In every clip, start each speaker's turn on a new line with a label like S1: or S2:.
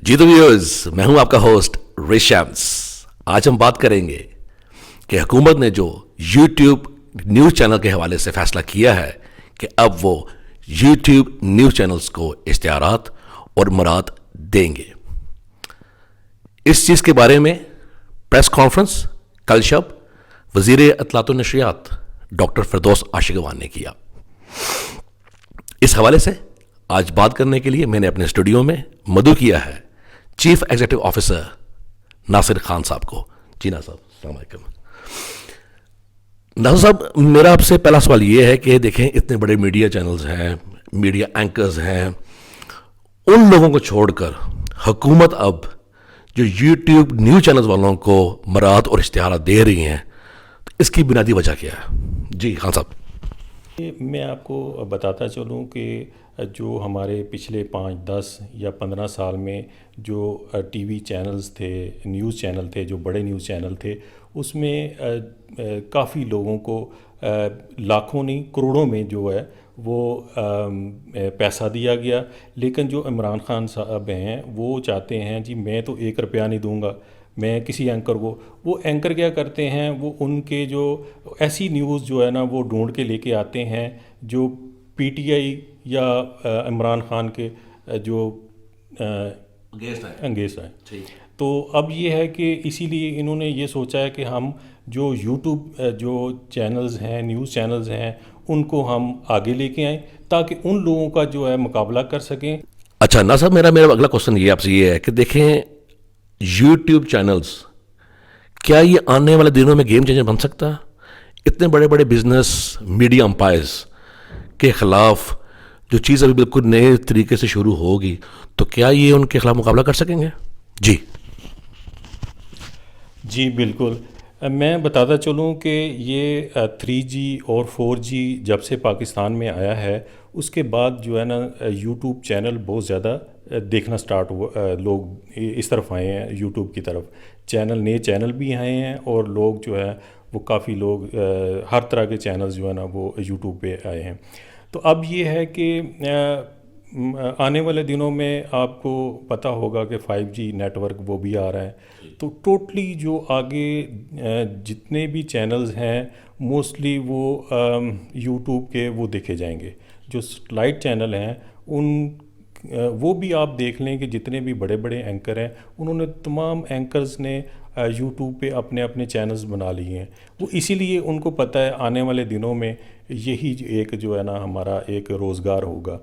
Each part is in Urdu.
S1: جی تو ویورز، میں ہوں آپ کا ہوسٹ ریشمس۔ آج ہم بات کریں گے کہ حکومت نے جو یوٹیوب نیوز چینل کے حوالے سے فیصلہ کیا ہے کہ اب وہ یوٹیوب نیوز چینلز کو اشتہارات اور مراد دیں گے۔ اس چیز کے بارے میں پریس کانفرنس کل شب وزیر اطلاعات و نشریات ڈاکٹر فردوس عاشقوان نے کیا۔ اس حوالے سے آج بات کرنے کے لیے میں نے اپنے اسٹوڈیو میں مدعو کیا ہے chief executive officer Nasir Khan صاحب کو۔ جی ناصر صاحب، السلام علیکم۔ ناصر صاحب، میرا آپ سے پہلا سوال یہ ہے کہ دیکھیں، اتنے بڑے میڈیا چینلز ہیں، میڈیا اینکرز ہیں، ان لوگوں کو چھوڑ کر حکومت اب جو یوٹیوب نیوز چینلز والوں کو مراد اور اشتہارات دے رہی ہیں، اس کی بنیادی وجہ کیا ہے؟ جی خان صاحب۔
S2: میں آپ کو بتاتا چلوں کہ جو ہمارے پچھلے 5، 10 یا 15 سال میں جو ٹی وی چینلز تھے، نیوز چینل تھے، جو بڑے نیوز چینل تھے، اس میں کافی لوگوں کو لاکھوں نہیں کروڑوں میں جو ہے وہ پیسہ دیا گیا، لیکن جو عمران خان صاحب ہیں وہ چاہتے ہیں جی میں تو 1 روپیہ نہیں دوں گا میں کسی اینکر کو۔ وہ اینکر کیا کرتے ہیں، وہ ان کے جو ایسی نیوز جو ہے نا وہ ڈھونڈ کے لے کے آتے ہیں جو پی ٹی آئی یا عمران خان کے جو انگیز ہیں۔ تو اب یہ ہے کہ اسی لیے انہوں نے یہ سوچا ہے کہ ہم جو یوٹیوب جو چینلز ہیں، نیوز چینلز ہیں، ان کو ہم آگے لے کے آئیں تاکہ ان لوگوں کا جو ہے مقابلہ کر سکیں۔
S1: اچھا ناصر، میرا اگلا کوشچن یہ آپ سے یہ ہے کہ دیکھیں، یوٹیوب چینلز کیا یہ آنے والے دنوں میں گیم چینجر بن سکتا ہے؟ اتنے بڑے بڑے بزنس میڈیا امپائرز کے خلاف جو چیز ابھی بالکل نئے طریقے سے شروع ہوگی، تو کیا یہ ان کے خلاف مقابلہ کر سکیں گے؟
S2: جی بالکل۔ میں بتاتا چلوں کہ یہ 3G اور 4G جب سے پاکستان میں آیا ہے، اس کے بعد جو ہے نا یوٹیوب چینل بہت زیادہ دیکھنا سٹارٹ ہوا، لوگ اس طرف آئے ہیں یوٹیوب کی طرف، نئے چینل بھی آئے ہیں، اور لوگ جو ہے وہ کافی لوگ ہر طرح کے چینلز جو ہے نا وہ یوٹیوب پہ آئے ہیں۔ تو اب یہ ہے کہ آنے والے دنوں میں آپ کو پتہ ہوگا کہ 5G نیٹ ورک وہ بھی آ رہا ہے، تو ٹوٹلی جو آگے جتنے بھی چینلز ہیں موسٹلی وہ یوٹیوب کے وہ دیکھے جائیں گے۔ جو سیٹلائٹ چینل ہیں وہ بھی آپ دیکھ لیں کہ جتنے بھی بڑے بڑے اینکر ہیں، انہوں نے تمام اینکرز نے یوٹیوب پہ اپنے اپنے چینلز بنا لیے ہیں۔ وہ اسی لیے ان کو پتہ ہے آنے والے دنوں میں یہی ایک جو ہے نا ہمارا ایک روزگار ہوگا۔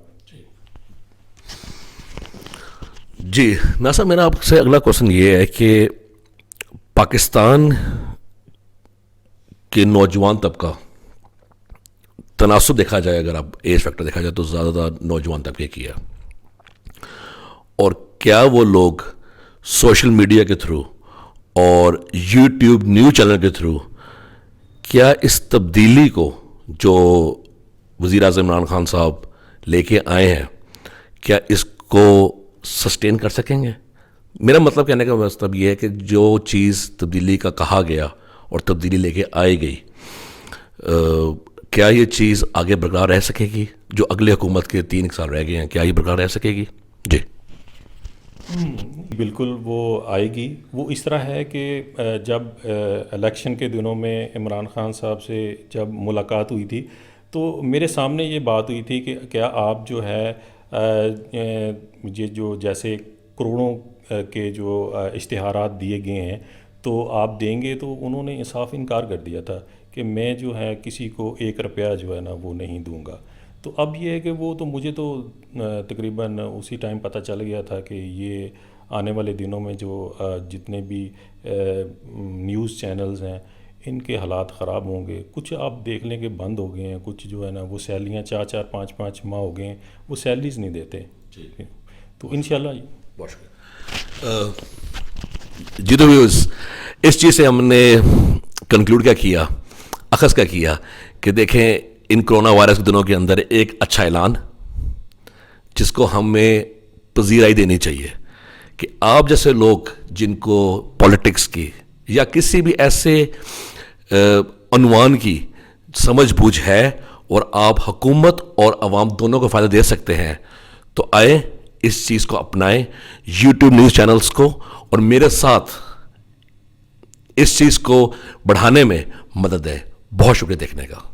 S1: جی ناصر، میرا آپ سے اگلا کوشچن یہ ہے کہ پاکستان کے نوجوان طبقہ، تناسب دیکھا جائے، اگر آپ ایج فیکٹر دیکھا جائے تو زیادہ نوجوان طبقے کی ہے، اور کیا وہ لوگ سوشل میڈیا کے تھرو اور یوٹیوب نیوز چینل کے تھرو کیا اس تبدیلی کو جو وزیر اعظم عمران خان صاحب لے کے آئے ہیں، کیا اس کو سسٹین کر سکیں گے؟ میرا مطلب کہنے کا مطلب یہ ہے کہ جو چیز تبدیلی کا کہا گیا اور تبدیلی لے کے آئی گئی، کیا یہ چیز آگے برقرار رہ سکے گی؟ جو اگلے حکومت کے 3 سال رہ گئے ہیں، کیا یہ برقرار رہ سکے گی؟ جی
S2: بالکل وہ آئے گی۔ وہ اس طرح ہے کہ جب الیکشن کے دنوں میں عمران خان صاحب سے جب ملاقات ہوئی تھی تو میرے سامنے یہ بات ہوئی تھی کہ کیا آپ جو ہے جو جیسے کروڑوں کے جو اشتہارات دیے گئے ہیں تو آپ دیں گے؟ تو انہوں نے صاف انکار کر دیا تھا کہ میں جو ہے کسی کو 1 روپیہ جو ہے نا وہ نہیں دوں گا۔ تو اب یہ ہے کہ وہ تو مجھے تو تقریباً اسی ٹائم پتہ چل گیا تھا کہ یہ آنے والے دنوں میں جو جتنے بھی نیوز چینلز ہیں ان کے حالات خراب ہوں گے۔ کچھ آپ دیکھ لیں کہ بند ہو گئے ہیں، کچھ جو ہے نا وہ سیلیاں 4 5 ماہ ہو گئے ہیں وہ سیلریز نہیں دیتے۔ تو انشاءاللہ
S1: بہت شکریہ۔ جی تو ویوز، اس چیز سے ہم نے کنکلوڈ کیا اخذ کیا کہ دیکھیں، ان کرونا وائرس کے دنوں کے اندر ایک اچھا اعلان جس کو ہمیں پذیرائی دینی چاہیے کہ آپ جیسے لوگ جن کو پولیٹکس کی یا کسی بھی ایسے عنوان کی سمجھ بوجھ ہے اور آپ حکومت اور عوام دونوں کو فائدہ دے سکتے ہیں، تو آئیں اس چیز کو اپنائیں، یوٹیوب نیوز چینلز کو، اور میرے ساتھ اس چیز کو بڑھانے میں مدد دیں. بہت شکریہ دیکھنے کا.